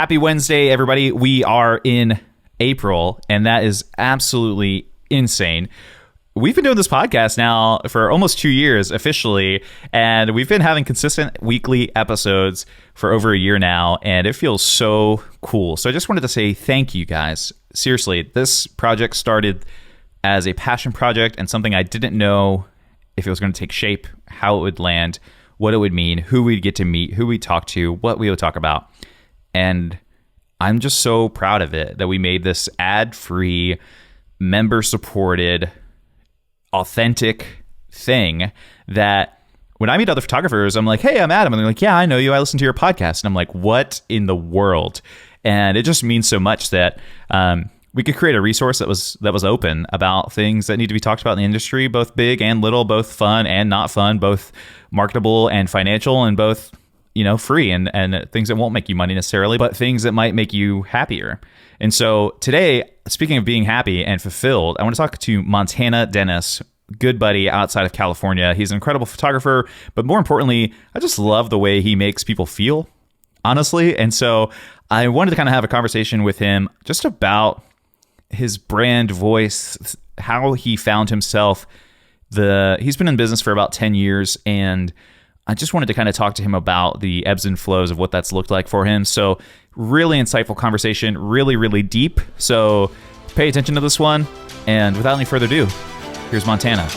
Happy Wednesday, everybody. We are in April, and that is absolutely insane. We've been doing this podcast now for almost 2 years officially, and we've been having consistent weekly episodes for over a year now, and it feels so cool. So I just wanted to say thank you guys. Seriously, this project started as a passion project and something I didn't know if it was going to take shape, how it would land, what it would mean, who we'd get to meet, who we'd talk to, what we would talk about. And I'm just so proud of it that we made this ad-free, member-supported, authentic thing that when I meet other photographers, I'm like, hey, I'm Adam. And they're like, yeah, I know you. I listen to your podcast. And I'm like, what in the world? And it just means so much that we could create a resource that was open about things that need to be talked about in the industry, both big and little, both fun and not fun, both marketable and financial, and both, you know, free and things that won't make you money necessarily, but things that might make you happier. And so today, speaking of being happy and fulfilled, I want to talk to Montana Dennis, good buddy outside of California. He's an incredible photographer, but more importantly, I just love the way he makes people feel, honestly. And so I wanted to kind of have a conversation with him just about his brand voice, how he found himself. He's been in business for about 10 years, and I just wanted to kind of talk to him about the ebbs and flows of what that's looked like for him. So really insightful conversation, really, really deep. So pay attention to this one. And without any further ado, here's Montana.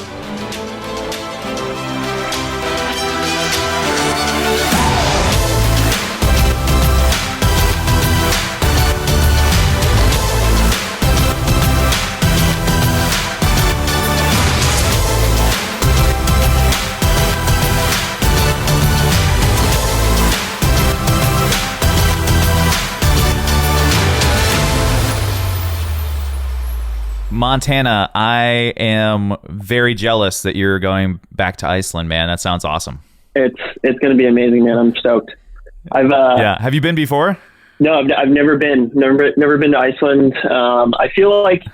Montana, I am very jealous that you're going back to Iceland, man. That sounds awesome. It's going to be amazing, man. I'm stoked. Have you been before? No, I've never been. Never been to Iceland. I feel like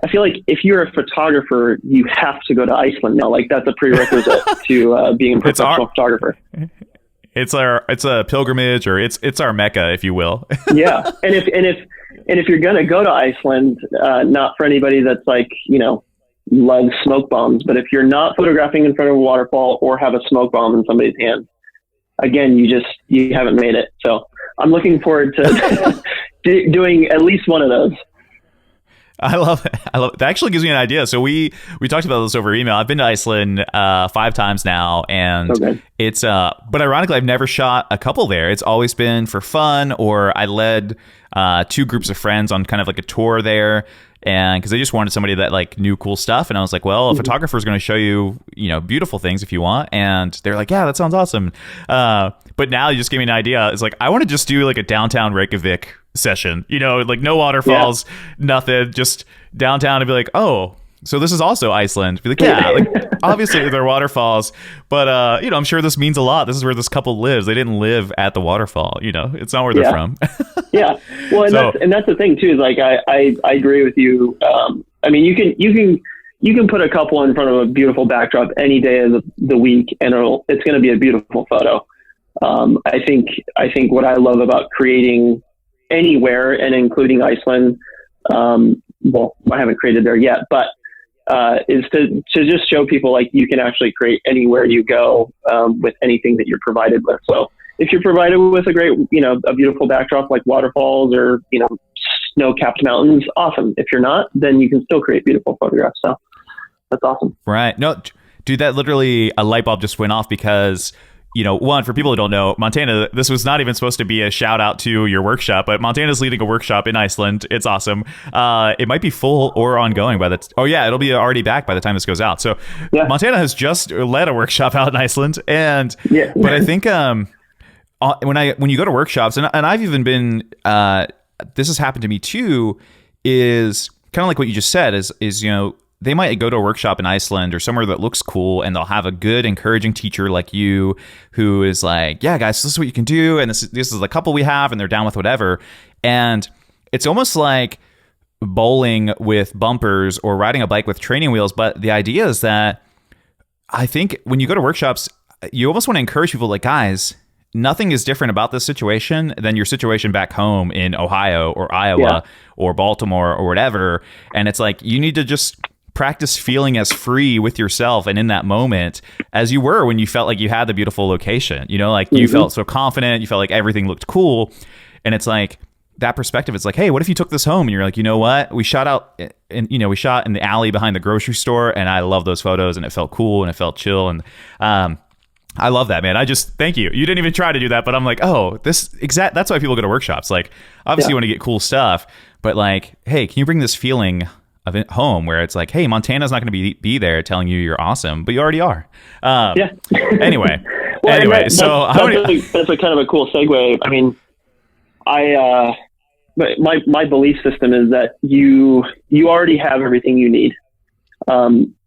if you're a photographer, you have to go to Iceland now. Like that's a prerequisite to being a professional photographer. It's a pilgrimage, or it's our Mecca, if you will. Yeah, and if you're gonna go to Iceland, not for anybody that's like, you know, loves smoke bombs, but if you're not photographing in front of a waterfall or have a smoke bomb in somebody's hand, again, you haven't made it. So I'm looking forward to doing at least one of those. I love it. That actually gives me an idea. So we talked about this over email. I've been to Iceland 5 times now, and it's but ironically, I've never shot a couple there. It's always been for fun, or I led 2 groups of friends on kind of like a tour there, and because I just wanted somebody that like knew cool stuff. And I was like, well, a photographer is going to show you, you know, beautiful things if you want. And they're like, yeah, that sounds awesome. But now you just gave me an idea. It's like, I want to just do like a downtown Reykjavik session, you know, like no waterfalls, nothing, just downtown, and be like, oh, so this is also Iceland. Be like, yeah, like obviously there are waterfalls, but you know, I'm sure this means a lot. This is where this couple lives. They didn't live at the waterfall, you know, it's not where they're from. Yeah. Well, and that's the thing too, is like, I agree with you. I mean, you can put a couple in front of a beautiful backdrop any day of the week, and it's going to be a beautiful photo. I think what I love about creating anywhere, and including Iceland, well, I haven't created there yet, but is to just show people like you can actually create anywhere you go with anything that you're provided with. So if you're provided with a great, you know, a beautiful backdrop like waterfalls or, you know, snow-capped mountains, awesome. If you're not, then you can still create beautiful photographs. So that's awesome. Right. No, dude, that literally a light bulb just went off because, you know, one, for people who don't know, Montana, this was not even supposed to be a shout out to your workshop, but Montana's leading a workshop in Iceland. It's awesome. It might be full or ongoing by it'll be already back by the time this goes out. So Montana has just led a workshop out in Iceland. And, but I think, when you go to workshops, and I've even been, this has happened to me too, is kind of like what you just said is, you know, they might go to a workshop in Iceland or somewhere that looks cool, and they'll have a good, encouraging teacher like you who is like, yeah, guys, this is what you can do. And this is the couple we have, and they're down with whatever. And it's almost like bowling with bumpers or riding a bike with training wheels. But the idea is that I think when you go to workshops, you almost want to encourage people like, guys, nothing is different about this situation than your situation back home in Ohio or Iowa or Baltimore or whatever. And it's like, you need to just practice feeling as free with yourself and in that moment as you were when you felt like you had the beautiful location, you know, like you felt so confident, you felt like everything looked cool. And it's like that perspective. It's like, hey, what if you took this home and you're like, you know what, we shot out and, you know, we shot in the alley behind the grocery store and I love those photos and it felt cool and it felt chill. And, I love that, man. I just, thank you. You didn't even try to do that, but I'm like, oh, that's why people go to workshops. Like, obviously you want to get cool stuff, but like, hey, can you bring this feeling of it home where it's like, hey, Montana's not going to be there telling you you're awesome, but you already are. Anyway, that's a kind of a cool segue. I mean, my belief system is that you already have everything you need.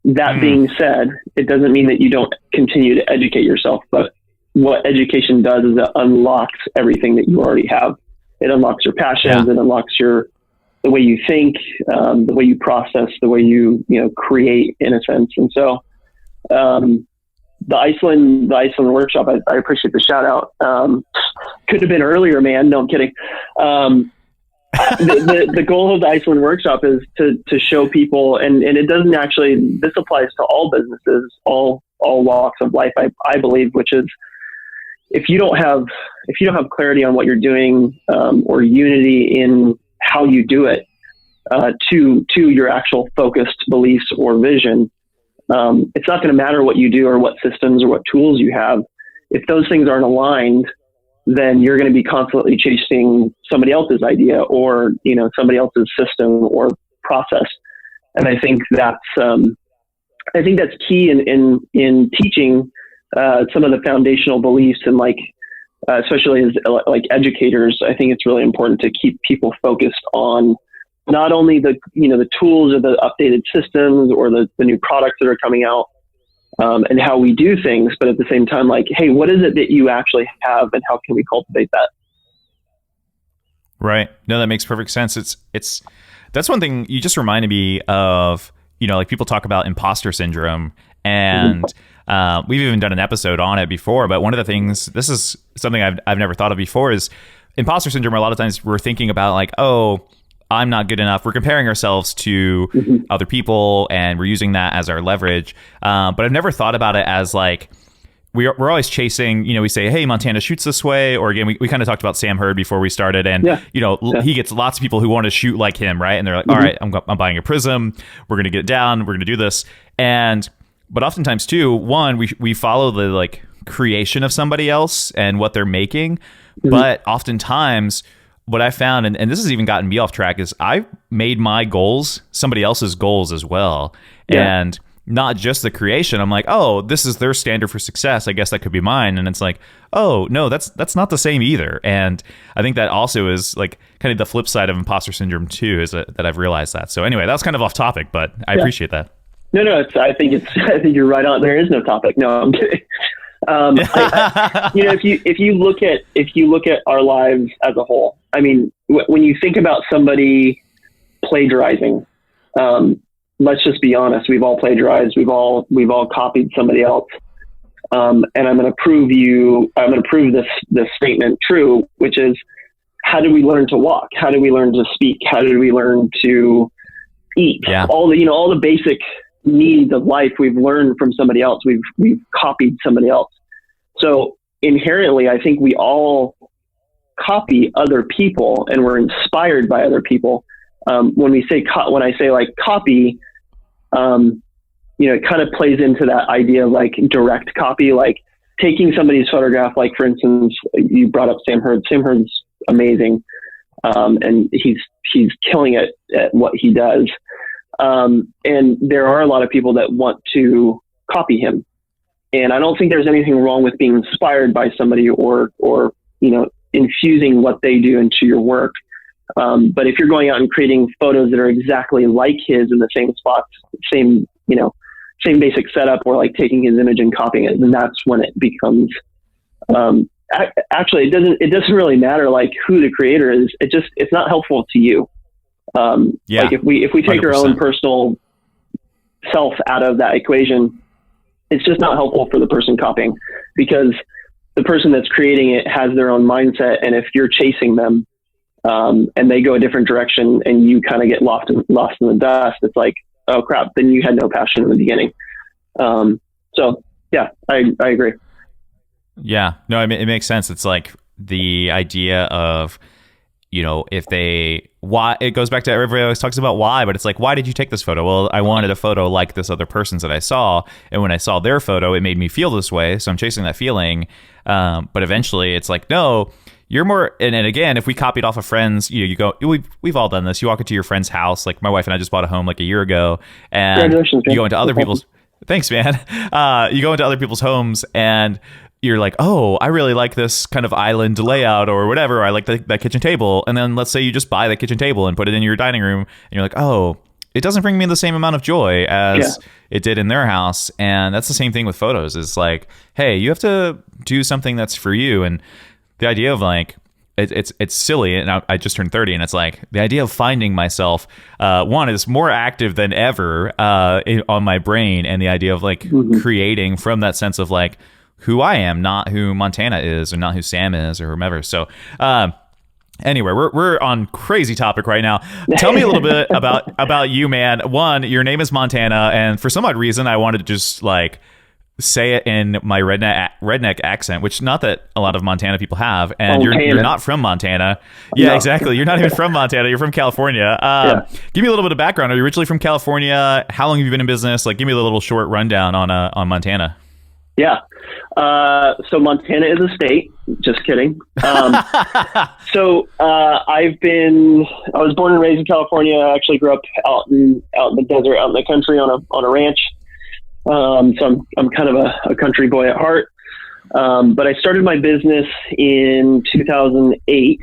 That being said, it doesn't mean that you don't continue to educate yourself, but what education does is it unlocks everything that you already have. It unlocks your passions, it unlocks the way you think, the way you process, the way you create in a sense. And so, the Iceland workshop, I appreciate the shout out. Could have been earlier, man. No, I'm kidding. The goal of the Iceland workshop is to show people, and it doesn't actually, this applies to all businesses, all walks of life, I believe, which is if you don't have clarity on what you're doing, or unity in how you do it, to your actual focused beliefs or vision, it's not going to matter what you do or what systems or what tools you have. If those things aren't aligned, then you're going to be constantly chasing somebody else's idea or, somebody else's system or process. And I think that's key in teaching, some of the foundational beliefs and especially as educators. I think it's really important to keep people focused on not only the tools or the updated systems or the new products that are coming out, and how we do things, but at the same time, hey, what is it that you actually have and how can we cultivate that? Right. No, that makes perfect sense. That's one thing you just reminded me of, people talk about imposter syndrome, and we've even done an episode on it before, but one of the things, this is something I've never thought of before, is imposter syndrome. A lot of times we're thinking about oh, I'm not good enough. We're comparing ourselves to other people and we're using that as our leverage. But I've never thought about it as we're always chasing, we say, hey, Montana shoots this way. Or again, we kind of talked about Sam Hurd before we started, and, he gets lots of people who want to shoot like him. Right. And they're like, all right, I'm buying a Prism. We're going to get down. We're going to do this. But oftentimes too, one, we follow the creation of somebody else and what they're making. But oftentimes, what I found, and this has even gotten me off track, is I made my goals somebody else's goals as well. And not just the creation. I'm like, oh, this is their standard for success. I guess that could be mine. And it's like, oh, no, that's not the same either. And I think that also is kind of the flip side of imposter syndrome too, is that I've realized that. So anyway, that was kind of off topic, but I appreciate that. No, I think you're right on. There is no topic. No, I'm kidding. If you look at our lives as a whole, I mean, when you think about somebody plagiarizing, let's just be honest. We've all plagiarized. We've all copied somebody else. And I'm going to prove this statement true, which is, how do we learn to walk? How do we learn to speak? How do we learn to eat? Yeah. All the basic needs of life we've learned from somebody else. We've copied somebody else. So inherently, I think we all copy other people and we're inspired by other people. When I say copy, it kind of plays into that idea of direct copy, taking somebody's photograph. For instance, you brought up Sam Hurd. Sam Hurd's amazing. And he's killing it at what he does. And there are a lot of people that want to copy him. And I don't think there's anything wrong with being inspired by somebody or infusing what they do into your work. But if you're going out and creating photos that are exactly like his in the same spots, same basic setup, or taking his image and copying it, then that's when it becomes, actually it doesn't really matter who the creator is. It's not helpful to you. If we take 100%. Our own personal self out of that equation, it's just not helpful for the person copying, because the person that's creating it has their own mindset. And if you're chasing them, and they go a different direction and you kind of get lost in the dust, it's like, oh crap, then you had no passion in the beginning. So yeah, I agree. Yeah, no, I mean, it makes sense. It's like the idea of, why it goes back to everybody always talks about why, but it's like, why did you take this photo? Well, I wanted a photo like this other person's that I saw. And when I saw their photo, it made me feel this way. So I'm chasing that feeling. But eventually it's like, no, you're more, and again, if we copied off of friends, you go, we've all done this. You walk into your friend's house. Like my wife and I just bought a home like a year ago, and you go into other people's, thanks, man. You go into other people's homes and you're like, oh, I really like this kind of island layout or whatever. Or I like that kitchen table. And then let's say you just buy the kitchen table and put it in your dining room. And you're like, oh, it doesn't bring me the same amount of joy as it did in their house. And that's the same thing with photos. It's like, hey, you have to do something that's for you. And the idea of like, it's silly. And I just turned 30 and it's like the idea of finding myself, one is more active than ever on my brain. And the idea of like creating from that sense of like, who I am, not who Montana is, or not who Sam is, or whomever. So, anyway, we're on crazy topic right now. Tell me a little bit about you, man. One, your name is Montana, and for some odd reason, I wanted to just like say it in my redneck accent, which not that a lot of Montana people have. And you're not from Montana. Yeah, no. Exactly. You're not even from Montana. You're from California. Give me a little bit of background. Are you originally from California? How long have you been in business? Like, give me a little short rundown on Montana. Yeah. So Montana is a state. Just kidding. So I was born and raised in California. I actually grew up out in the desert, out in the country on a ranch. So I'm kind of a country boy at heart. But I started my business in 2008.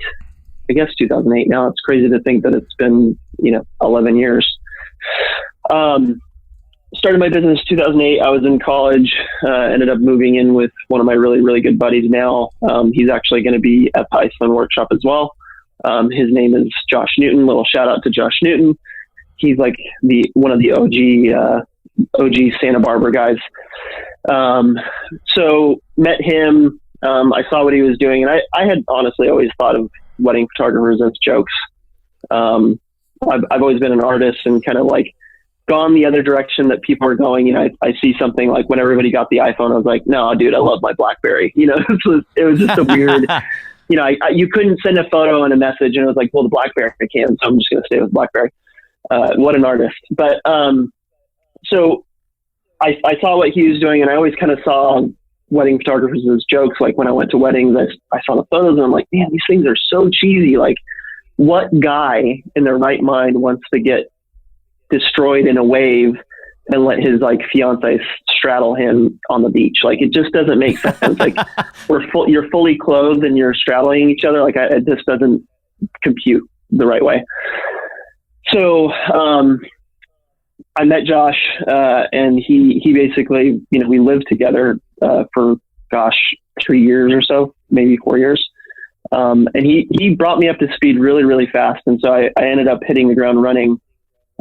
I guess 2008 now. It's crazy to think that it's been, 11 years. Started my business 2008. I was in college, ended up moving in with one of my really, really good buddies now. He's actually going to be at the Iceland workshop as well. His name is Josh Newton. Little shout out to Josh Newton. He's like one of the OG Santa Barbara guys. So met him. I saw what he was doing, and I had honestly always thought of wedding photographers as jokes. I've always been an artist and kind of like gone the other direction that people are going. I see something like when everybody got the iPhone, I was like, no, dude, I love my BlackBerry. It was just a weird, you couldn't send a photo and a message and it was like, well, the BlackBerry can, so I'm just going to stay with BlackBerry. What an artist. But, so I saw what he was doing and I always kind of saw wedding photographers as jokes. Like when I went to weddings, I saw the photos and I'm like, man, these things are so cheesy. Like what guy in their right mind wants to get destroyed in a wave and let his like fiance straddle him on the beach? Like it just doesn't make sense. Like you're fully clothed and you're straddling each other. Like it just doesn't compute the right way. So I met Josh and he basically, we lived together for 3 years or so, maybe 4 years. And he brought me up to speed really, really fast. And so I ended up hitting the ground running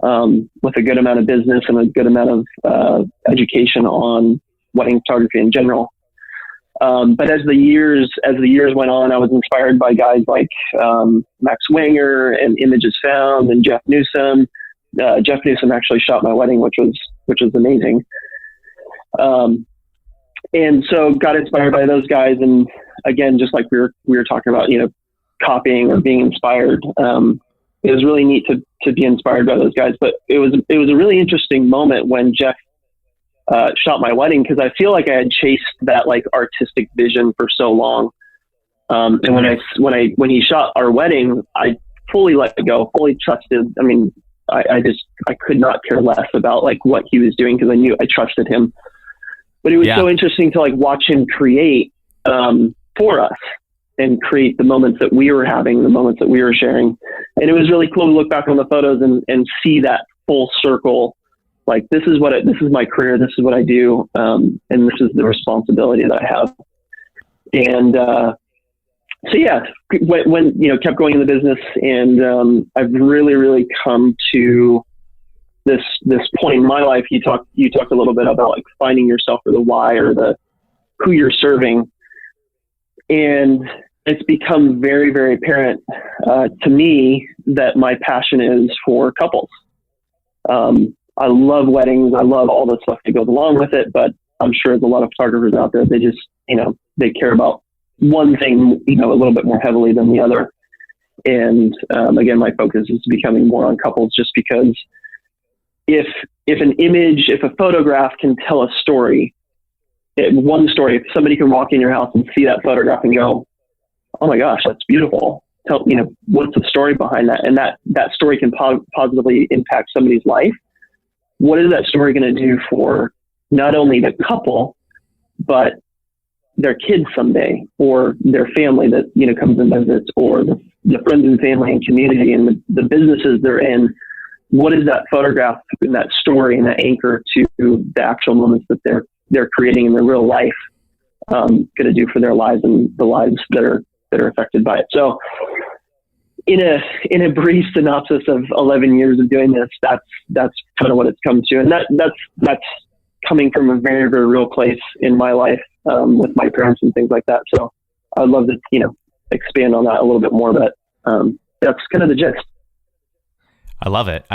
with a good amount of business and a good amount of education on wedding photography in general. But as the years went on, I was inspired by guys like Max Wenger and Images Found and Jeff Newsom. Jeff Newsom actually shot my wedding, which was amazing. And so got inspired by those guys. And again, just like we were talking about, copying or being inspired. It was really neat to be inspired by those guys, but it was a really interesting moment when Jeff shot my wedding, because I feel like I had chased that like artistic vision for so long. And when he shot our wedding, I fully let it go, fully trusted. I mean, I could not care less about like what he was doing because I trusted him. But it was so interesting to like watch him create for us and create the moments that we were having, the moments that we were sharing. And it was really cool to look back on the photos and see that full circle. Like, this is my career. This is what I do. And this is the responsibility that I have. And, so yeah, when, kept going in the business and, I've really, really come to this point in my life. You talked a little bit about like finding yourself or the why or who you're serving. And it's become very, very apparent to me that my passion is for couples. I love weddings. I love all the stuff that goes along with it, but I'm sure there's a lot of photographers out there. They just, they care about one thing, a little bit more heavily than the other. And again, my focus is becoming more on couples, just because if a photograph can tell a story, one story, if somebody can walk in your house and see that photograph and go, oh my gosh, that's beautiful. What's the story behind that? And that story can positively impact somebody's life. What is that story going to do for not only the couple, but their kids someday, or their family that, comes and visits, or the friends and family and community and the businesses they're in? What is that photograph and that story and that anchor to the actual moments that they're creating in their real life going to do for their lives and the lives that are affected by it? So in a brief synopsis of 11 years of doing this, that's kind of what it's come to. And that's coming from a very, very real place in my life, with my parents and things like that. So I'd love to, expand on that a little bit more, but that's kind of the gist. I love it.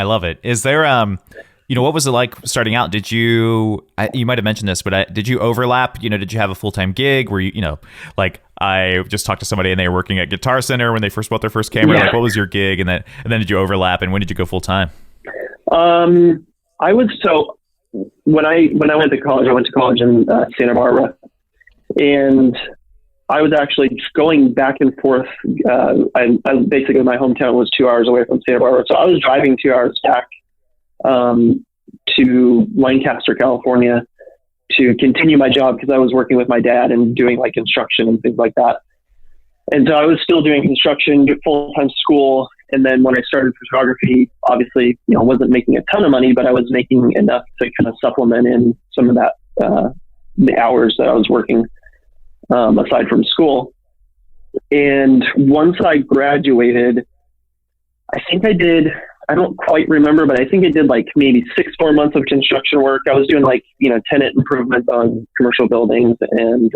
Is there, what was it like starting out? Did you might have mentioned this, but did you overlap? Did you have a full-time gig? Were you, like I just talked to somebody and they were working at Guitar Center when they first bought their first camera. Yeah. Like, what was your gig? And then did you overlap? And when did you go full-time? When I went to college, I went to college in Santa Barbara, and I was actually going back and forth. I basically, my hometown was 2 hours away from Santa Barbara, so I was driving 2 hours back to Lancaster, California, to continue my job, because I was working with my dad and doing like construction and things like that. And so I was still doing construction, full-time school. And then when I started photography, obviously, I wasn't making a ton of money, but I was making enough to kind of supplement in some of that, the hours that I was working, aside from school. And once I graduated, I think I don't quite remember, but I think I did like maybe 6 more months of construction work. I was doing like, tenant improvements on commercial buildings and,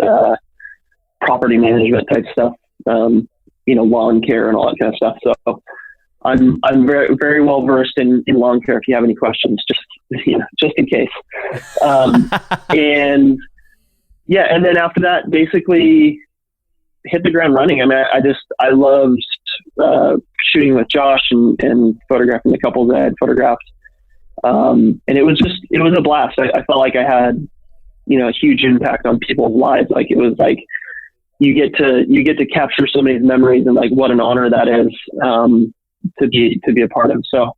property management type stuff, lawn care and all that kind of stuff. So I'm very, very well versed in lawn care. If you have any questions, just in case. And then after that, basically hit the ground running. I mean, I loved shooting with Josh and photographing the couples that I had photographed. And it was a blast. I felt like I had, a huge impact on people's lives. Like, it was like, you get to capture somebody's memories, and like, what an honor that is, to be a part of. So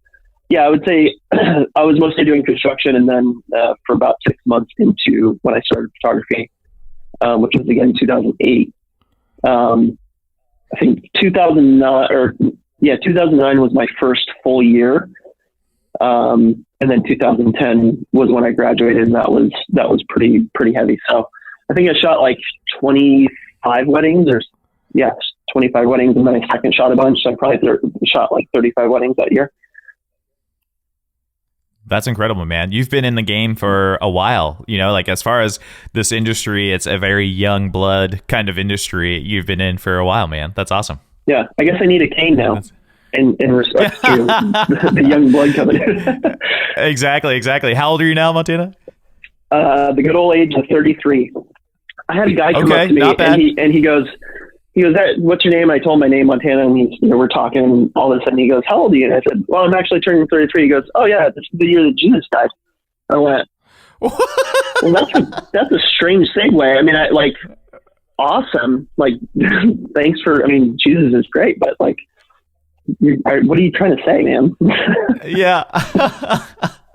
yeah, I would say I was mostly doing construction, and then for about 6 months into when I started photography, which was again 2008. I think 2009 was my first full year. And then 2010 was when I graduated, and that was pretty heavy. So I think I shot like 25 weddings, 25 weddings. And then I second shot a bunch. So I probably shot like 35 weddings that year. That's incredible, man. You've been in the game for a while, like as far as this industry, it's a very young blood kind of industry. You've been in for a while, man. That's awesome. Yeah. I guess I need a cane now in respect to the young blood coming in. Exactly. How old are you now, Montana? The good old age of 33. I had a guy come up to me and he goes, what's your name? I told him my name, Montana, and we're talking, and all of a sudden he goes, how old are you? And I said, well, I'm actually turning 33. He goes, oh yeah, this is the year that Jesus died. I went, well, that's a strange segue. I mean, awesome. Like, thanks for, Jesus is great, but like, what are you trying to say, man? Yeah.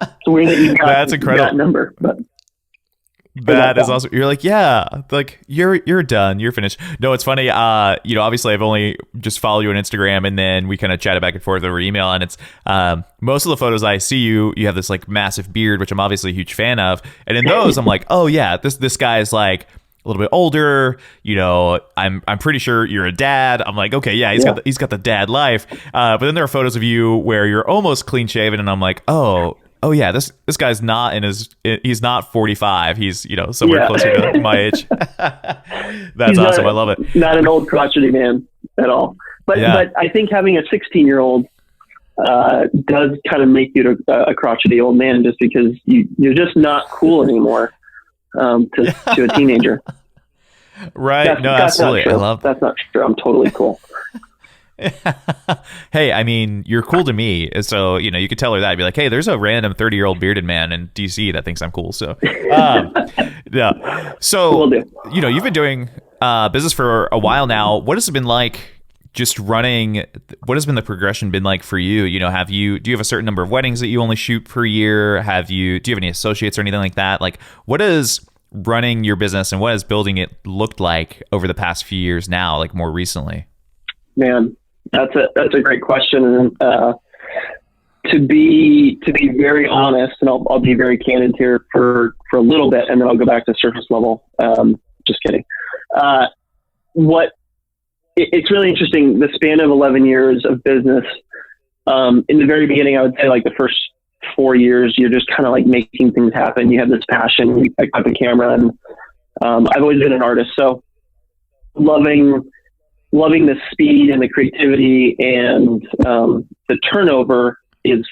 It's weird that you got that's incredible. That number, but. That is awesome. You're like, yeah, like you're done. You're finished. No, it's funny. Obviously I've only just followed you on Instagram, and then we kind of chatted back and forth over email, and it's, most of the photos I see you have this like massive beard, which I'm obviously a huge fan of. And in those, I'm like, oh yeah, this guy is like a little bit older. I'm pretty sure you're a dad. I'm like, okay, yeah, he's got the dad life. But then there are photos of you where you're almost clean shaven, and I'm like, oh, oh yeah, this guy's not he's not 45. He's, somewhere closer to my age. That's he's awesome. I love it. Not an old crotchety man at all. But I think having a 16-year-old does kind of make you a crotchety old man, just because you're just not cool anymore to a teenager. Right. That's absolutely. I love that's not true. I'm totally cool. Hey, I mean, you're cool to me. So, you could tell her that. I'd be like, hey, there's a random 30-year-old bearded man in DC that thinks I'm cool. So, yeah. So, you've been doing business for a while now. What has it been like just running? What has been the progression been like for you? Do you have a certain number of weddings that you only shoot per year? Do you have any associates or anything like that? Like, what is running your business and what has building it looked like over the past few years now, like more recently? Man, that's a great question. And to be very honest, and I'll be very candid here for a little bit, and then I'll go back to surface level. Just kidding. It's really interesting. The span of 11 years of business. In the very beginning, I would say like the first 4 years, you're just kind of like making things happen. You have this passion, you pick up a camera, and I've always been an artist. So loving the speed and the creativity and the turnover is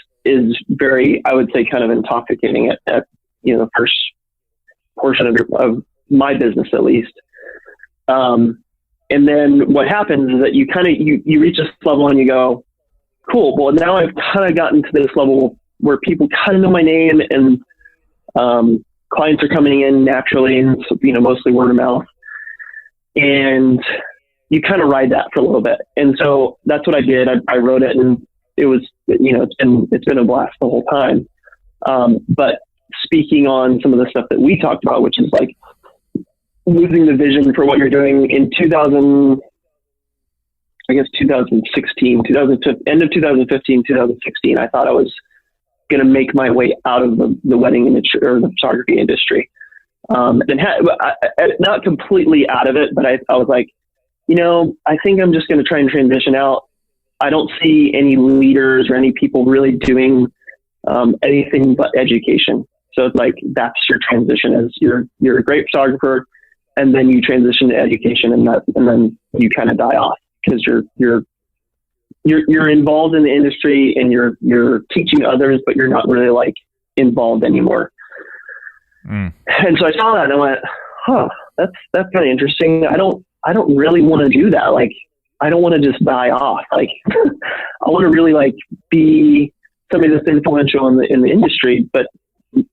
very, I would say, kind of intoxicating at the first portion of my business, at least. And then what happens is that you reach this level and you go, cool. Well, now I've kind of gotten to this level where people kind of know my name, and clients are coming in naturally, and mostly word of mouth. And you kind of ride that for a little bit. And so that's what I did. I wrote it, and it was, it's been a blast the whole time. But speaking on some of the stuff that we talked about, which is like losing the vision for what you're doing in 2016, end of 2015, 2016, I thought I was going to make my way out of the wedding industry or the photography industry. Not completely out of it, but I was like, I think I'm just going to try and transition out. I don't see any leaders or any people really doing anything but education. So it's like, that's your transition, as you're a great photographer, and then you transition to education, and then you kind of die off, because you're involved in the industry and you're teaching others, but you're not really like involved anymore. And so I saw that and I went, that's kind of interesting. I don't really want to do that. Like, I don't want to just die off. Like, I want to really like be somebody that's influential in the industry, but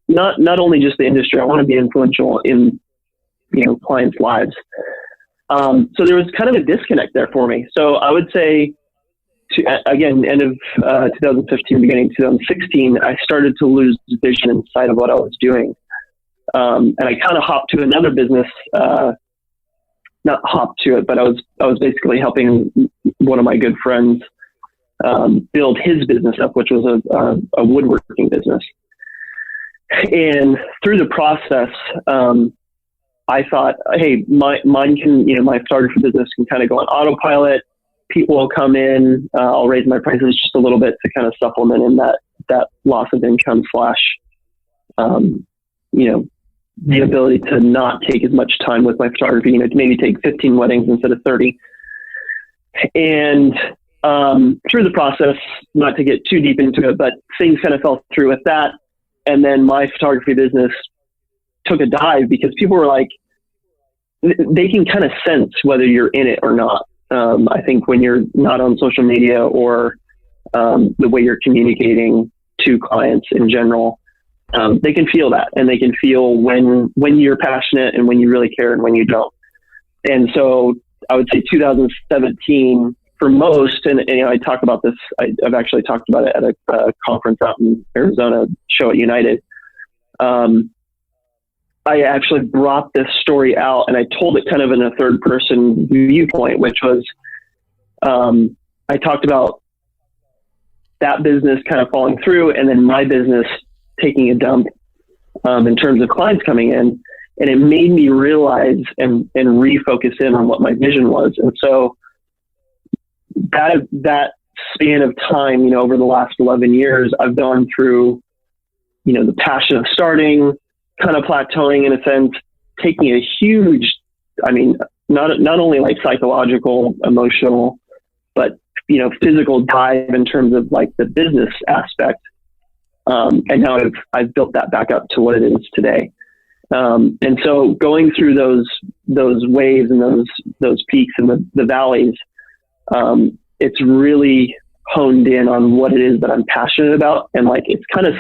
not only just the industry. I want to be influential in, clients' lives. So there was kind of a disconnect there for me. So I would say, again, end of 2015, beginning of 2016, I started to lose vision in sight of what I was doing. And I kind of hopped to another business, not hopped to it, but I was basically helping one of my good friends build his business up, which was a woodworking business. And through the process, I thought, hey, mine can, my photography business can kind of go on autopilot. People will come in. I'll raise my prices just a little bit to kind of supplement in that loss of income / the ability to not take as much time with my photography, to maybe take 15 weddings instead of 30. And through the process, not to get too deep into it, but things kind of fell through with that. And then my photography business took a dive, because people were like, they can kind of sense whether you're in it or not. I think when you're not on social media, or the way you're communicating to clients in general, they can feel that, and they can feel when you're passionate and when you really care and when you don't. And so I would say 2017 for most, and I talk about this, I've actually talked about it at a conference out in Arizona, show at United. I actually brought this story out, and I told it kind of in a third person viewpoint, which was, I talked about that business kind of falling through, and then my business taking a dump, in terms of clients coming in, and it made me realize and refocus in on what my vision was. And so that span of time, over the last 11 years, I've gone through the passion of starting, kind of plateauing in a sense, taking a huge, I mean, not only like psychological, emotional, but, physical dive in terms of like the business aspect. And now I've built that back up to what it is today. And so going through those waves and those peaks and the valleys, it's really honed in on what it is that I'm passionate about. And like, it's kind of,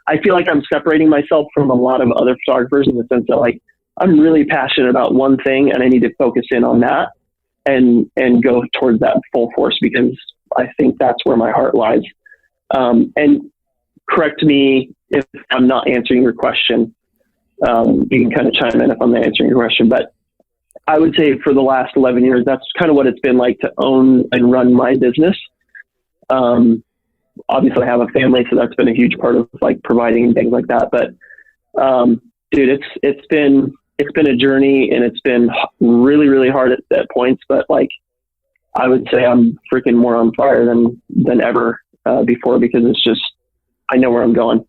I feel like I'm separating myself from a lot of other photographers in the sense that like, I'm really passionate about one thing and I need to focus in on that and go towards that full force, because I think that's where my heart lies. And correct me if I'm not answering your question. You can kind of chime in if I'm not answering your question, but I would say for the last 11 years, that's kind of what it's been like to own and run my business. Obviously I have a family, so that's been a huge part of like providing and things like that. But, dude, it's been a journey, and it's been really, really hard at points, but like, I would say I'm freaking more on fire than ever, before, because it's just, I know where I'm going.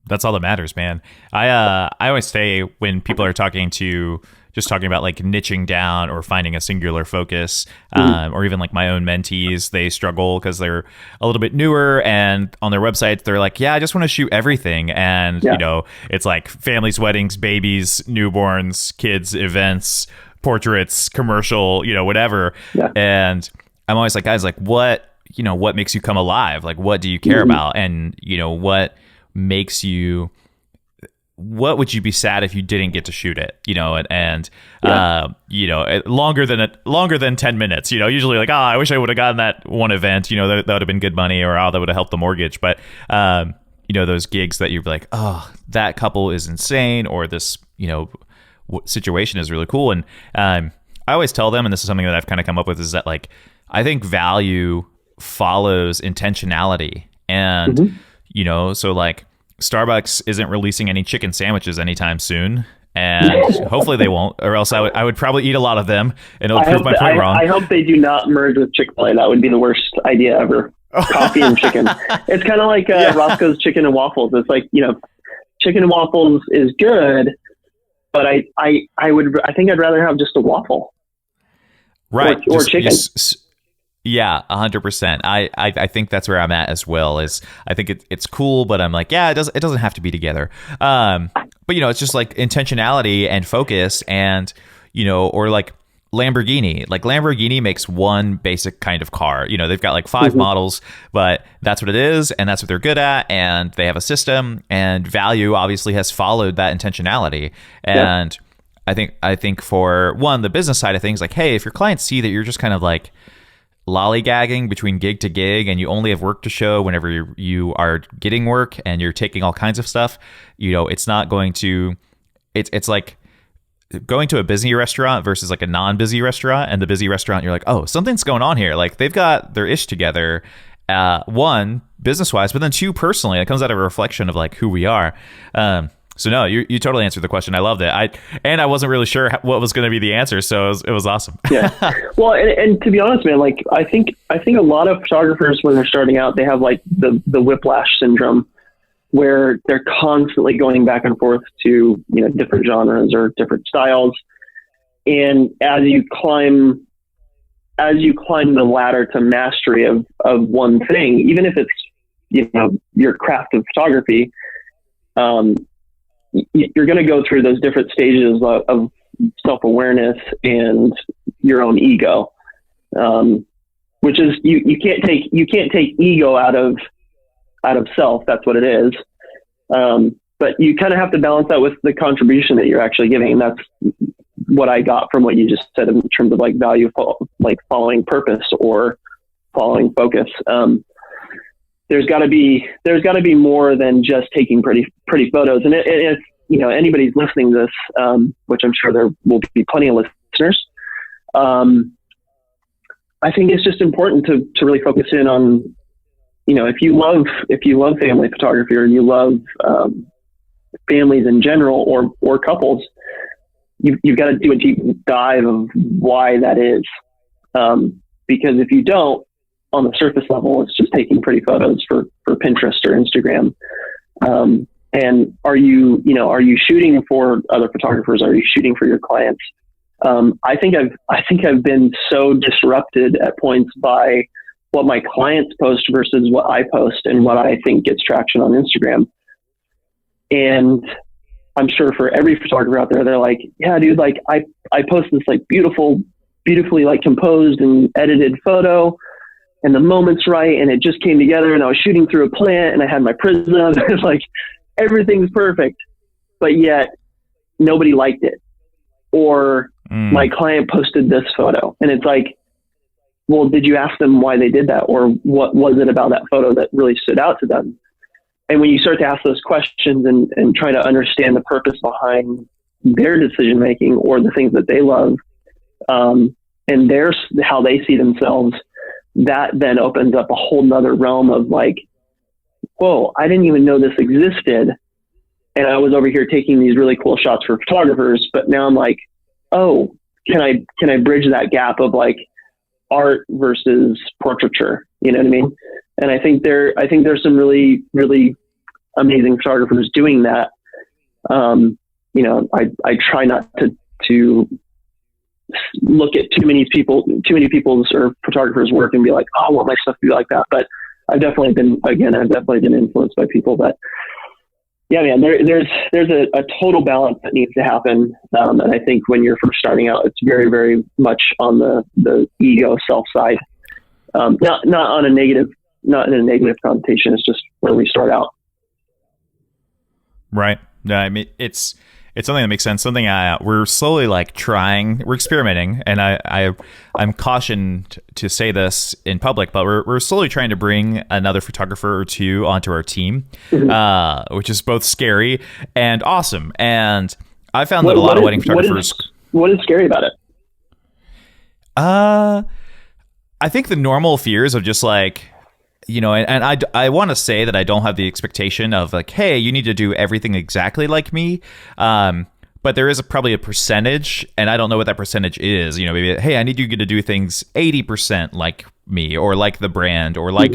That's all that matters, man. I always say when people are talking about like niching down or finding a singular focus, or even like my own mentees, they struggle because they're a little bit newer, and on their website they're like, yeah, I just want to shoot everything. And it's like families, weddings, babies, newborns, kids, events, portraits, commercial, whatever. Yeah. And I'm always like, guys, like what makes you come alive? Like, what do you care about? And what would you be sad if you didn't get to shoot it? Longer than 10 minutes, usually like, I wish I would have gotten that one event, that would have been good money, or that would have helped the mortgage. But, those gigs that you're like, oh, that couple is insane, or this, situation is really cool. And, I always tell them, and this is something that I've kind of come up with, is that like, I think value follows intentionality. And, so like Starbucks isn't releasing any chicken sandwiches anytime soon. And hopefully they won't, or else I would probably eat a lot of them, and it'll prove my point wrong. I hope they do not merge with Chick-fil-A. That would be the worst idea ever. Coffee and chicken. It's kind of like Roscoe's Chicken and Waffles. It's like, chicken and waffles is good, but I think I'd rather have just a waffle. Right. Or chicken. Yeah, 100%. I think that's where I'm at as well. Is I think it's cool, but I'm like, yeah, it doesn't have to be together. But it's just like intentionality and focus, and or like Lamborghini. Like Lamborghini makes one basic kind of car. They've got like 5 models, but that's what it is, and that's what they're good at, and they have a system, and value obviously has followed that intentionality. And I think for one, the business side of things, like, hey, if your clients see that you're just kind of like lollygagging between gig to gig, and you only have work to show whenever you are getting work, and you're taking all kinds of stuff, it's not going to, it's like going to a busy restaurant versus like a non-busy restaurant. And the busy restaurant, you're like, oh, something's going on here. Like they've got their ish together, one, business wise, but then two, personally. It comes out of a reflection of like who we are. So no, you totally answered the question. I loved it. I wasn't really sure what was going to be the answer, so it was awesome. Yeah. Well, and to be honest, man, like I think a lot of photographers, when they're starting out, they have like the whiplash syndrome, where they're constantly going back and forth to different genres or different styles, and as you climb the ladder to mastery of one thing, even if it's your craft of photography, you're going to go through those different stages of self-awareness and your own ego, which is you can't take ego out of self. That's what it is. But you kind of have to balance that with the contribution that you're actually giving. And that's what I got from what you just said in terms of like value, like following purpose or following focus. There's got to be more than just taking pretty photos. And if anybody's listening to this, which I'm sure there will be plenty of listeners, I think it's just important to really focus in on, if you love family photography, or you love families in general, or couples, you've got to do a deep dive of why that is. Because if you don't, on the surface level, it's just taking pretty photos for Pinterest or Instagram. And are you shooting for other photographers? Are you shooting for your clients? I think I've been so disrupted at points by what my clients post versus what I post and what I think gets traction on Instagram. And I'm sure for every photographer out there, they're like, yeah, dude, like I post this like beautifully like composed and edited photo, and the moment's right, and it just came together, and I was shooting through a plant, and I had my prism. It's like everything's perfect, but yet nobody liked it. Or my client posted this photo, and it's like, well, did you ask them why they did that? Or what was it about that photo that really stood out to them? And when you start to ask those questions and try to understand the purpose behind their decision-making or the things that they love, and how they see themselves, that then opens up a whole nother realm of like, whoa, I didn't even know this existed. And I was over here taking these really cool shots for photographers, but now I'm like, oh, can I bridge that gap of like art versus portraiture? You know what I mean? And I think there's some really, really amazing photographers doing that. I try not to look at too many people's or photographers' work and be like, oh, I want my stuff to be like that. But I've definitely been influenced by people. But yeah, man, there's a total balance that needs to happen. And I think when you're first starting out, it's very, very much on the ego self side. Not in a negative connotation. It's just where we start out. Right. No, I mean, it's something that makes sense. Something we're slowly like trying, we're experimenting, and I'm cautioned to say this in public, but we're slowly trying to bring another photographer or two onto our team, which is both scary and awesome. And I found that a lot of wedding photographers. What is scary about it? I think the normal fears of just like, and I want to say that I don't have the expectation of like, hey, you need to do everything exactly like me. But there is probably a percentage, and I don't know what that percentage is. Maybe, hey, I need you to do things 80% like me, or like the brand, or like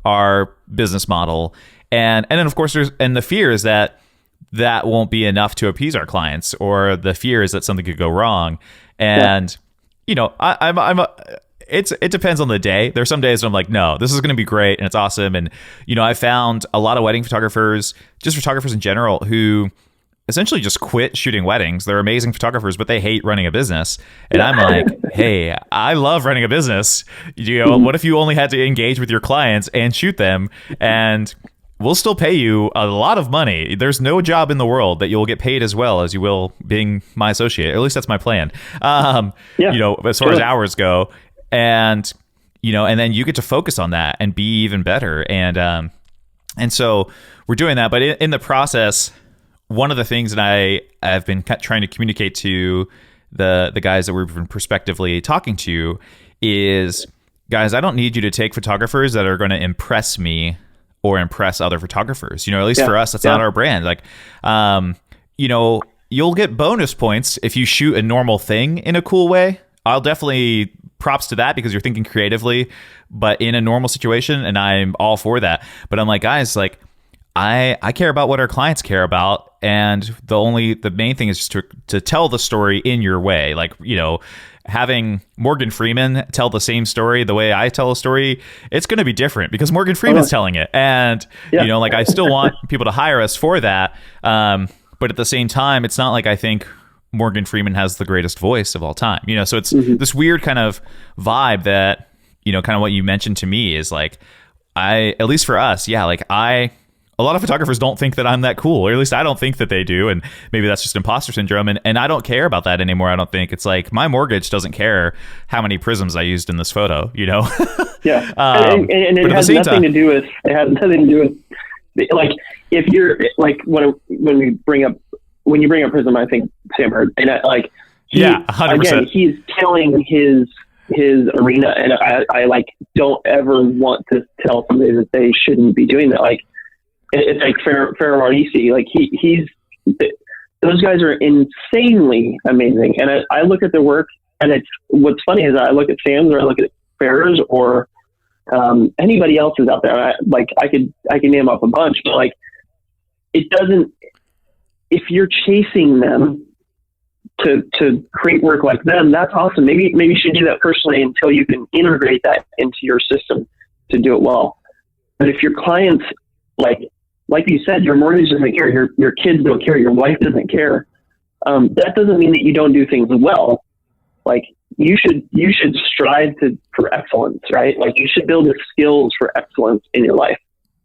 our business model. And then of course the fear is that won't be enough to appease our clients, or the fear is that something could go wrong. And it depends on the day. There's some days when I'm like, no, this is going to be great and it's awesome. And, I found a lot of wedding photographers, just photographers in general, who essentially just quit shooting weddings. They're amazing photographers, but they hate running a business. And I'm like, hey, I love running a business. What if you only had to engage with your clients and shoot them, and we'll still pay you a lot of money. There's no job in the world that you'll get paid as well as you will being my associate. Or at least that's my plan. As far as hours go. And then you get to focus on that and be even better. And so we're doing that. But in the process, one of the things that I have been trying to communicate to the guys that we've been prospectively talking to is, guys, I don't need you to take photographers that are going to impress me or impress other photographers. At least for us, that's not our brand. Like, you'll get bonus points if you shoot a normal thing in a cool way. I'll definitely props to that because you're thinking creatively, but in a normal situation, and I'm all for that. But I'm like, guys, like I care about what our clients care about, and the main thing is just to tell the story in your way. Like, having Morgan Freeman tell the same story the way I tell a story, it's going to be different because Morgan Freeman's telling it. And, I still want people to hire us for that. But at the same time, it's not like I think Morgan Freeman has the greatest voice of all time, so it's this weird kind of vibe that, kind of what you mentioned to me is like, at least for us, a lot of photographers don't think that I'm that cool, or at least I don't think that they do. And maybe that's just imposter syndrome. And I don't care about that anymore. I don't think it's like my mortgage doesn't care how many prisms I used in this photo, Yeah. And it has nothing to do with, like, if you're like, when you bring up Prism, I think Sam heard, and 100%. Again, he's killing his arena, and I like don't ever want to tell somebody that they shouldn't be doing that. Like, it's like Farrah Marisi, like those guys are insanely amazing, and I look at their work, and what's funny is I look at Sam's or I look at Farrah's or Anybody else is out there. I can name off a bunch, but like, it doesn't, if you're chasing them to create work like them, that's awesome. Maybe you should do that personally until you can integrate that into your system to do it well. But if your clients, like you said, your mortgage doesn't care, your kids don't care, your wife doesn't care, that doesn't mean that you don't do things well. Like, you should strive for excellence, right? Like, you should build the skills for excellence in your life.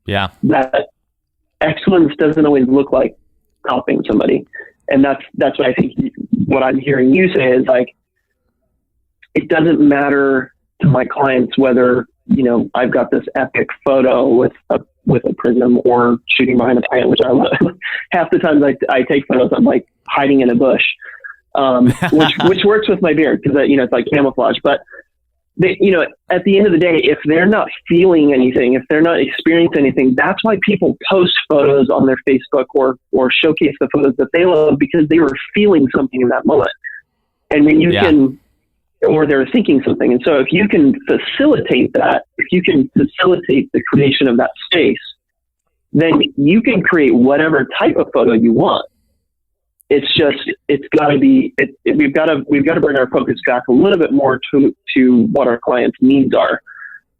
Yeah. That excellence doesn't always look like copying somebody. And that's what I think what I'm hearing you say is, like, it doesn't matter to my clients whether, I've got this epic photo with a prism or shooting behind a plant, which I love. Half the times I take photos, I'm like hiding in a bush. Which works with my beard because it's like camouflage. But at the end of the day, if they're not feeling anything, if they're not experiencing anything, that's why people post photos on their Facebook or showcase the photos that they love, because they were feeling something in that moment. And when you can, or they're thinking something. And so if you can facilitate that, if you can facilitate the creation of that space, then you can create whatever type of photo you want. It's got to be, we've got to bring our focus back a little bit more to what our clients' needs are.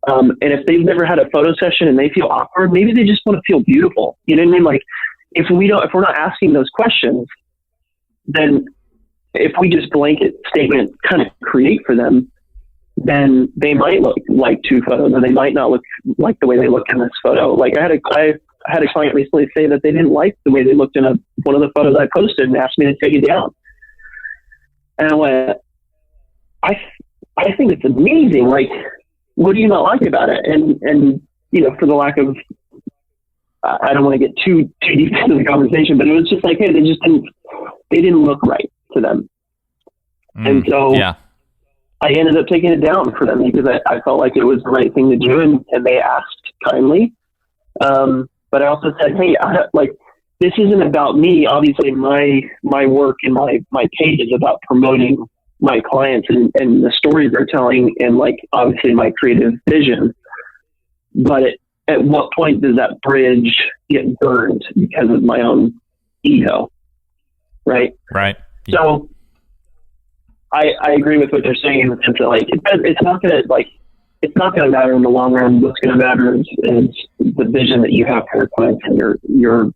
And if they've never had a photo session and they feel awkward, maybe they just want to feel beautiful. You know what I mean? Like, if we're not asking those questions, then if we just blanket statement kind of create for them, then they might look like two photos, or they might not look like the way they look in this photo. Like, I had a client recently say that they didn't like the way they looked in one of the photos I posted and asked me to take it down. And I went, I think it's amazing. Like, what do you not like about it? And for the lack of, I don't want to get too deep into the conversation, but it was just like, hey, they didn't look right to them. And so I ended up taking it down for them because I felt like it was the right thing to do, and they asked kindly. But I also said, hey, this isn't about me. Obviously, my work and my page is about promoting my clients and the stories they're telling, and, like, obviously my creative vision. But at what point does that bridge get burned because of my own ego? Right. Right. So I agree with what they're saying in the sense that, like, it's not going to matter in the long run. What's going to matter is the vision that you have for your clients and your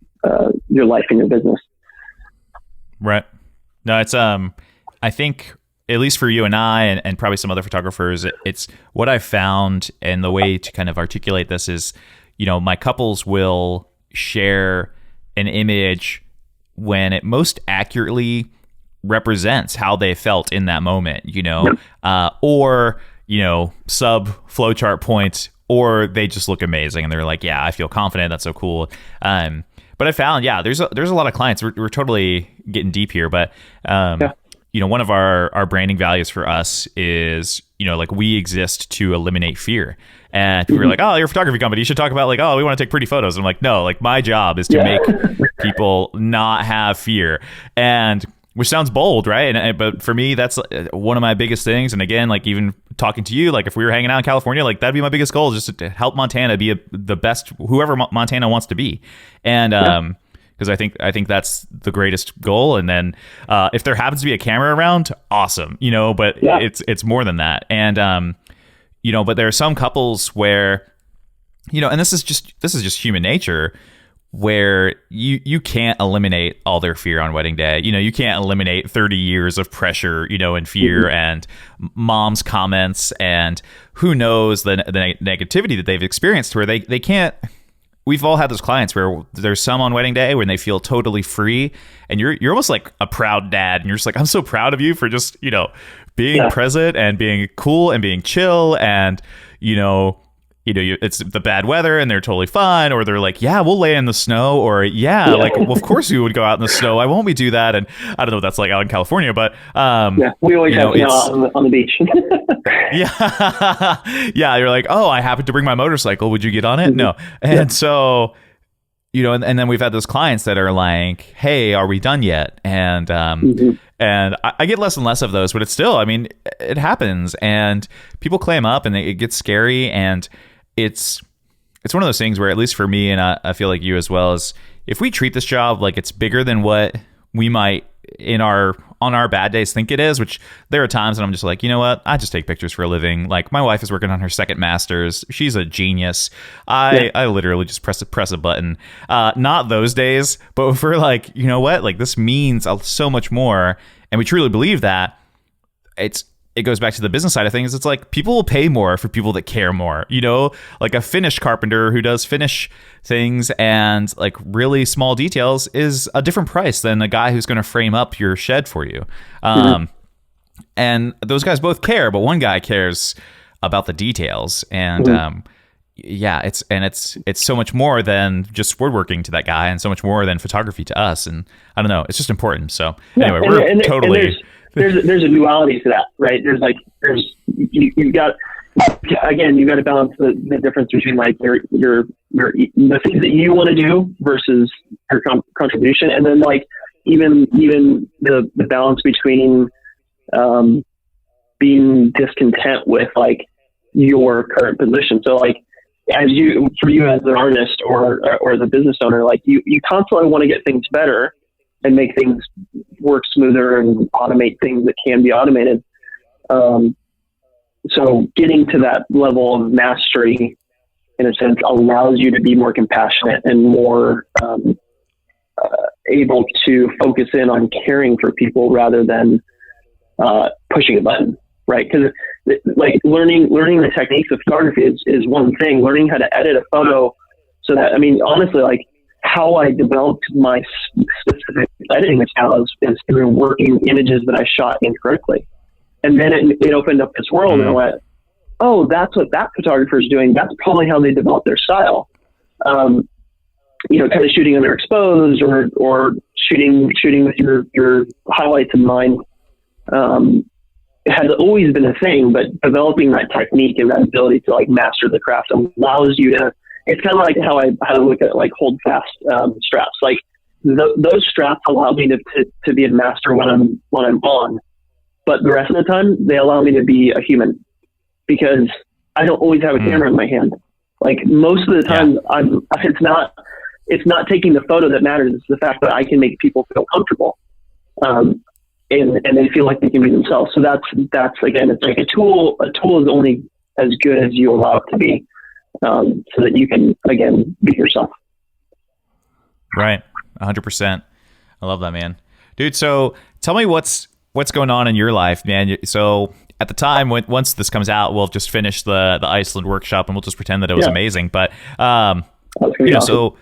life and your business. Right. No, it's I think, at least for you and I, and probably some other photographers, it's what I found, and the way to kind of articulate this is, my couples will share an image when it most accurately represents how they felt in that moment, or, sub flowchart points, or they just look amazing and they're like, yeah, I feel confident. That's so cool. But I found, there's a lot of clients. We're totally getting deep here, but, one of our branding values for us is, like, we exist to eliminate fear. And people are like, oh, you're a photography company, you should talk about, like, oh, we want to take pretty photos. And I'm like, no, like, my job is to make people not have fear. And which sounds bold, right? But for me, that's one of my biggest things. And again, like, even talking to you, like, if we were hanging out in California, like, that'd be my biggest goal, just to help Montana be the best, whoever Montana wants to be. And because I think that's the greatest goal. And then if there happens to be a camera around, awesome, but it's more than that. And but there are some couples where, and this is just human nature, where you can't eliminate all their fear on wedding day. You can't eliminate 30 years of pressure, and fear and mom's comments and who knows the negativity that they've experienced, where they can't. We've all had those clients where there's some on wedding day when they feel totally free, and you're almost like a proud dad, and you're just like, I'm so proud of you for just, being present and being cool and being chill, and it's the bad weather and they're totally fine, or they're like, yeah, we'll lay in the snow, or like, well, of course we would go out in the snow. Why won't we do that? And I don't know what that's like out in California, but we always have on the beach. You're like, oh, I happened to bring my motorcycle. Would you get on it? No. And so, and then we've had those clients that are like, hey, are we done yet? And and I get less and less of those, but it's still, I mean, it happens, and people clam up, and it gets scary. And it's one of those things where, at least for me, and I feel like you as well, is if we treat this job like it's bigger than what we might on our bad days think it is, which there are times when I'm just like, you know what, I just take pictures for a living. Like, my wife is working on her second master's. She's a genius. I literally just press a button. Not those days, but if we're like, you know what, like, this means so much more, and we truly believe that, it goes back to the business side of things. It's like, people will pay more for people that care more, you know, like a Finnish carpenter who does Finnish things and like really small details is a different price than a guy who's going to frame up your shed for you. And those guys both care, but one guy cares about the details. And, it's so much more than just woodworking to that guy, and so much more than photography to us. And I don't know, it's just important. So anyway, there's a duality to that, right? You've got to balance the difference between like your the things that you want to do versus your contribution, and then like even the balance between being discontent with like your current position. So like, for you as an artist or as a business owner, like you constantly want to get things better and make things work smoother and automate things that can be automated. So getting to that level of mastery, in a sense, allows you to be more compassionate and more able to focus in on caring for people rather than pushing a button, right? Because like learning the techniques of photography is one thing. Learning how to edit a photo, so that, I mean, honestly, like, how I developed my specific editing style is through working images that I shot incorrectly. And then it opened up this world, and I went, oh, that's what that photographer is doing. That's probably how they develop their style. Kind of shooting underexposed or shooting with your highlights in mind. It has always been a thing, but developing that technique and that ability to like master the craft allows you to. It's kind of like how I look at like hold fast straps. Like those straps allow me to be a master when I'm on, but the rest of the time they allow me to be a human, because I don't always have a camera in my hand. Like most of the time, it's not taking the photo that matters. It's the fact that I can make people feel comfortable, and they feel like they can be themselves. So that's again, it's like a tool. A tool is only as good as you allow it to be. So that you can, again, be yourself. Right. 100%. I love that, man. Dude, so tell me what's going on in your life, man. So at the time, once this comes out, we'll just finish the Iceland workshop and we'll just pretend that it was amazing. But, awesome. So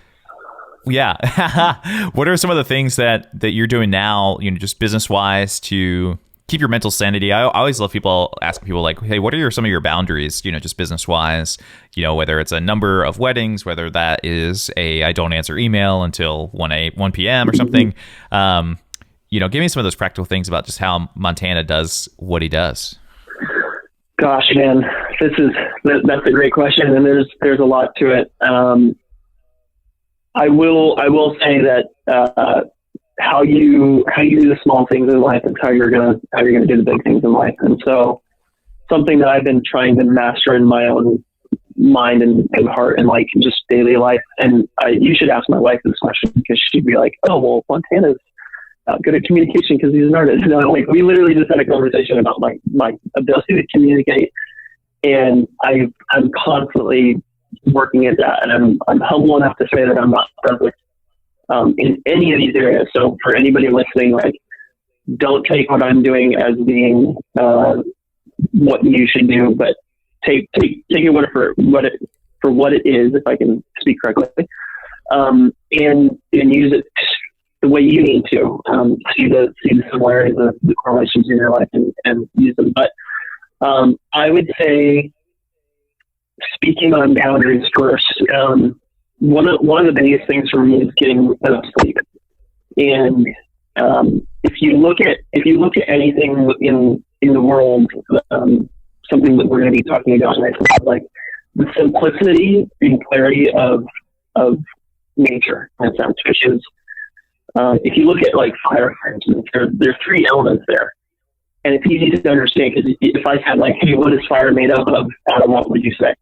yeah, what are some of the things that you're doing now, just business-wise to keep your mental sanity? I always love asking people like, hey, what are some of your boundaries, just business wise, whether it's a number of weddings, whether that is I don't answer email until 1 p.m. or something. Give me some of those practical things about just how Montana does what he does. Gosh, man, that's a great question. And there's a lot to it. I will say that, how you do the small things in life is how you're gonna do the big things in life. And so something that I've been trying to master in my own mind and heart and like just daily life. And you should ask my wife this question, because she'd be like, oh, well, Montana's good at communication because he's an artist. Like we literally just had a conversation about my ability to communicate, and I'm constantly working at that. And I'm humble enough to say that I'm not perfect in any of these areas. So for anybody listening, like, don't take what I'm doing as being what you should do, but take it for what it is, if I can speak correctly, and use it the way you need to see the similarities, the correlations in your life, and use them. But I would say, speaking on boundaries first, one of the biggest things for me is getting enough sleep. And if you look at anything in the world, something that we're going to be talking about next, like the simplicity and clarity of nature, in a sense, which is, if you look at like fire, for instance, there are three elements there, and it's easy to understand, because if I said like, hey, what is fire made up of? Adam, what would you say?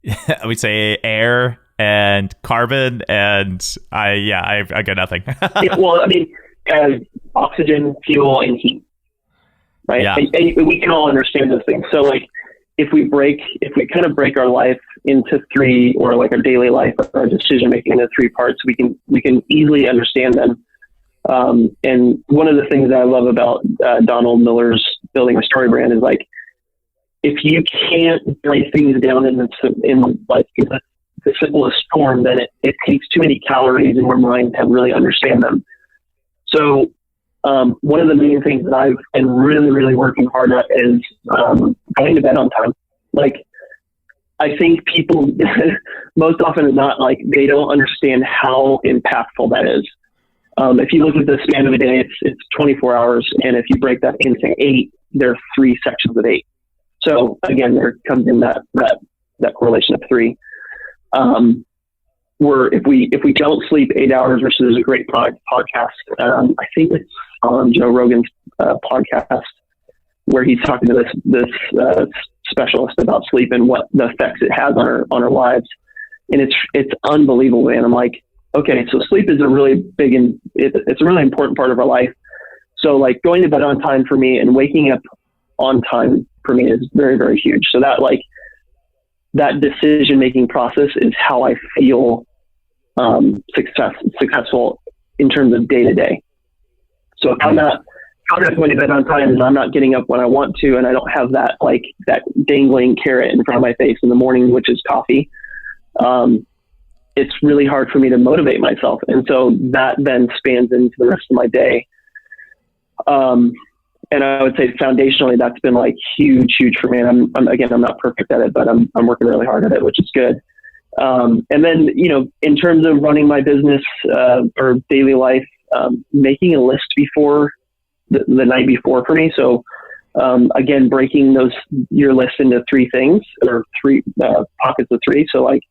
I would say air and carbon, and I got nothing. Yeah, well, I mean, oxygen, fuel, and heat, right? Yeah. And we can all understand those things. So like, if we kind of break our life into three, or like our daily life, our decision making into three parts, we can easily understand them. And one of the things that I love about Donald Miller's Building a Story brand is like, if you can't break things down in the simplest form, then it takes too many calories in your mind to really understand them. So one of the main things that I've been really, really working hard at is going to bed on time. Like, I think people most often than not, like, they don't understand how impactful that is. If you look at the span of a day, it's 24 hours. And if you break that into 8, there are 3 sections of 8. So again, there comes in that correlation of 3. Where if we don't sleep 8 hours, which is a great podcast, I think it's on Joe Rogan's podcast, where he's talking to this specialist about sleep and what the effects it has on our lives, and it's unbelievable, man. I'm like, okay, so sleep is a really big and it's a really important part of our life. So like, going to bed on time for me and waking up on time for me is very, very huge. So that decision-making process is how I feel successful in terms of day-to-day. So if I'm not going to bed on time and I'm not getting up when I want to, and I don't have that dangling carrot in front of my face in the morning, which is coffee, it's really hard for me to motivate myself. And so that then spans into the rest of my day. And I would say foundationally, that's been like huge for me. And I'm not perfect at it, but I'm working really hard at it, which is good. And then, in terms of running my business, or daily life, making a list before the night before for me. So, again, breaking your list into 3 things, or 3 pockets of 3. So like,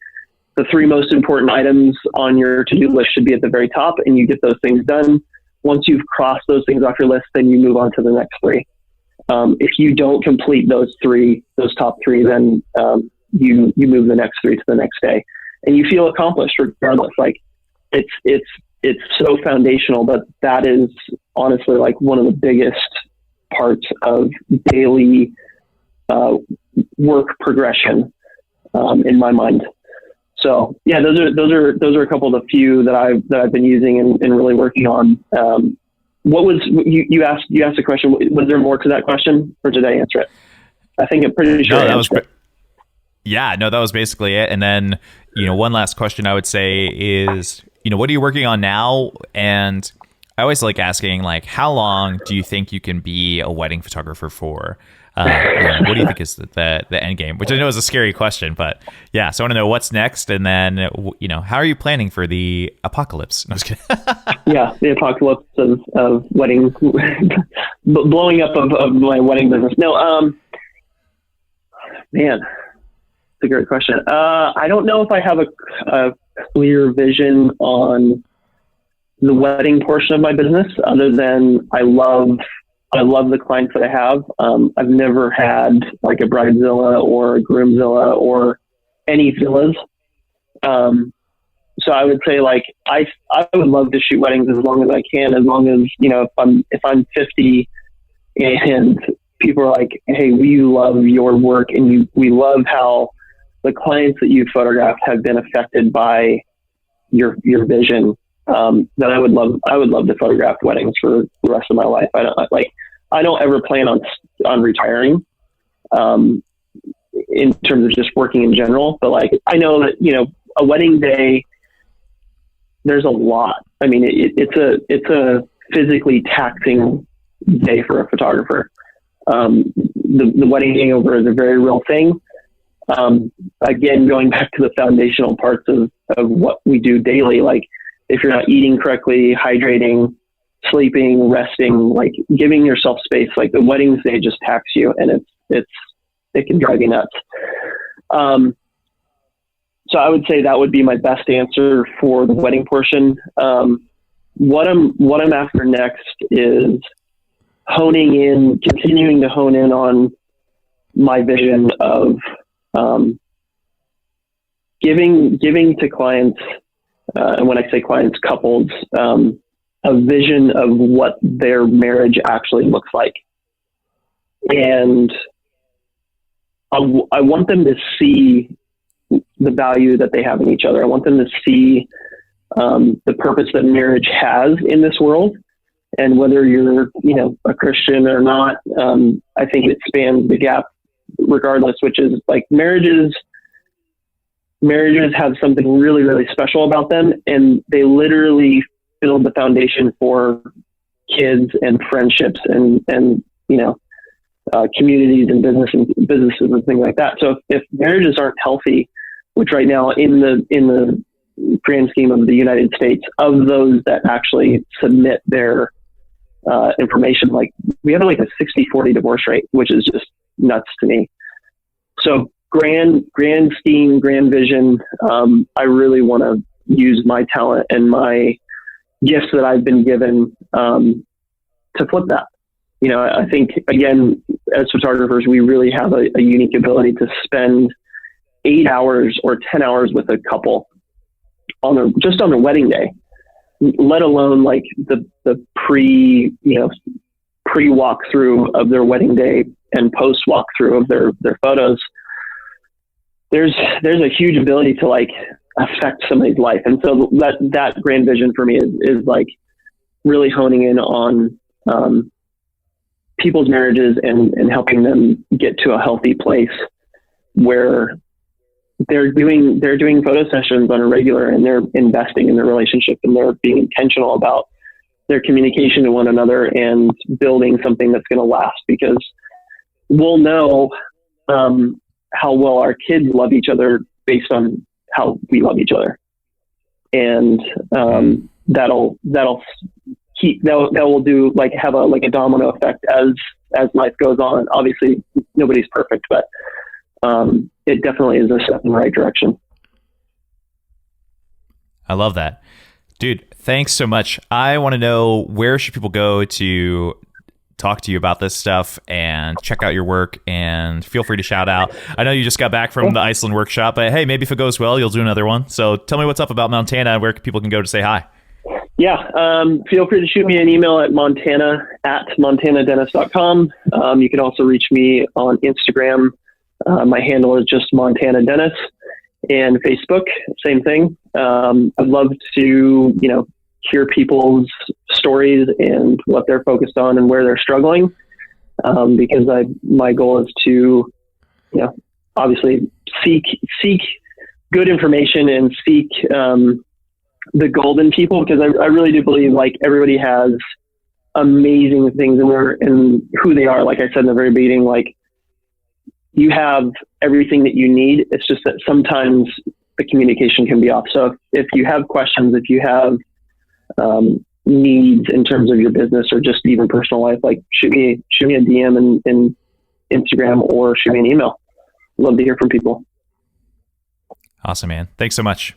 the 3 most important items on your to-do list should be at the very top, and you get those things done. Once you've crossed those things off your list, then you move on to the next 3. If you don't complete those top 3, then you move the next 3 to the next day, and you feel accomplished regardless. Like, it's so foundational, but that is honestly like one of the biggest parts of daily work progression in my mind. So yeah, those are a couple of the few that I've been using and really working on. What was you asked a question? Was there more to that question, or did I answer it? I think I'm pretty sure. No, that was basically it. And then, one last question I would say is, what are you working on now? And I always like asking, like, how long do you think you can be a wedding photographer for? What do you think is the end game? Which I know is a scary question, but yeah. So I want to know what's next, and then how are you planning for the apocalypse? No, I was kidding. Yeah, the apocalypse of wedding, blowing up of my wedding business. No, man, it's a great question. I don't know if I have a clear vision on the wedding portion of my business, other than I love the clients that I have. I've never had like a bridezilla or a groomzilla or any villas. So I would say, like, I would love to shoot weddings as long as I can, as long as, if I'm 50 and people are like, hey, we love your work and we love how the clients that you photographed have been affected by your vision, then I would love to photograph weddings for the rest of my life. I don't ever plan on retiring, in terms of just working in general. But like, I know that, a wedding day, there's a lot. I mean, it's a physically taxing day for a photographer. The wedding hangover is a very real thing. Again, going back to the foundational parts of what we do daily, like, if you're not eating correctly, hydrating, sleeping, resting, like giving yourself space, like the weddings, they just tax you, and it can drive you nuts. So I would say that would be my best answer for the wedding portion. What I'm after next is continuing to hone in on my vision of giving to clients, and when I say clients, couples, a vision of what their marriage actually looks like. And I want them to see the value that they have in each other. I want them to see the purpose that marriage has in this world. And whether you're, a Christian or not, I think it spans the gap regardless, which is like marriages have something really, really special about them. And they literally build the foundation for kids and friendships and communities and businesses and things like that. So if marriages aren't healthy, which right now in the grand scheme of the United States, of those that actually submit their information, like we have like a 60-40 divorce rate, which is just nuts to me. So grand scheme, grand vision. I really want to use my talent and my gifts that I've been given to flip that. I think, again, as photographers, we really have a unique ability to spend 8 hours or 10 hours with a couple on their wedding day, let alone like the pre walkthrough of their wedding day and post walkthrough of their photos. There's a huge ability to like affect somebody's life. And so that grand vision for me is like really honing in on people's marriages and helping them get to a healthy place where they're doing photo sessions on a regular, and they're investing in their relationship, and they're being intentional about their communication to one another and building something that's going to last, because we'll know how well our kids love each other based on how we love each other. And that will do like have a domino effect as life goes on. Obviously nobody's perfect, but it definitely is a step in the right direction. I love that. Dude, thanks so much. I want to know, where should people go to talk to you about this stuff and check out your work? And feel free to shout out. I know you just got back from the Iceland workshop, but hey, maybe if it goes well, you'll do another one. So tell me what's up about Montana and where people can go to say hi. Yeah. Feel free to shoot me an email at montana@montanadentist.com. You can also reach me on Instagram. My handle is just Montana Dennis, and Facebook, same thing. I'd love to, hear people's stories and what they're focused on and where they're struggling. Because my goal is to, obviously seek good information and seek, the golden people, because I really do believe like everybody has amazing things in who they are. Like I said in the very beginning, like you have everything that you need. It's just that sometimes the communication can be off. So if you have questions, if you have needs in terms of your business or just even personal life, like shoot me a DM in Instagram or shoot me an email. Love to hear from people. Awesome, man. Thanks so much.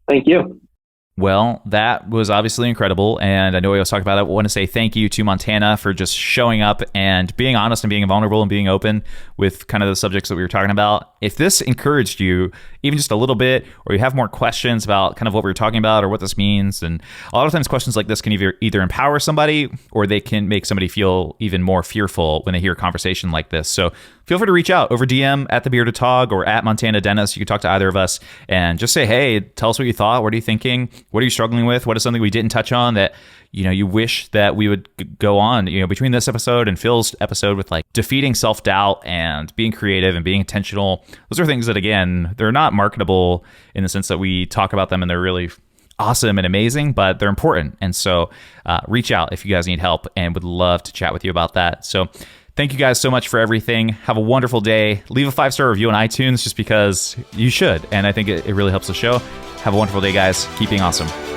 Thank you. Well, that was obviously incredible, and I know we always talk about it. I want to say thank you to Montana for just showing up and being honest and being vulnerable and being open with kind of the subjects that we were talking about. If this encouraged you even just a little bit, or you have more questions about kind of what we were talking about or what this means, and a lot of times questions like this can either empower somebody or they can make somebody feel even more fearful when they hear a conversation like this. So feel free to reach out over DM at The Bearded Tog or at Montana Dennis. You can talk to either of us and just say, hey, tell us what you thought. What are you thinking? What are you struggling with? What is something we didn't touch on that, you wish that we would go on, between this episode and Phil's episode with like defeating self-doubt and being creative and being intentional. Those are things that, again, they're not marketable in the sense that we talk about them and they're really awesome and amazing, but they're important. And so reach out if you guys need help, and would love to chat with you about that. So thank you guys so much for everything. Have a wonderful day. Leave a 5-star review on iTunes just because you should. And I think it really helps the show. Have a wonderful day, guys. Keep being awesome.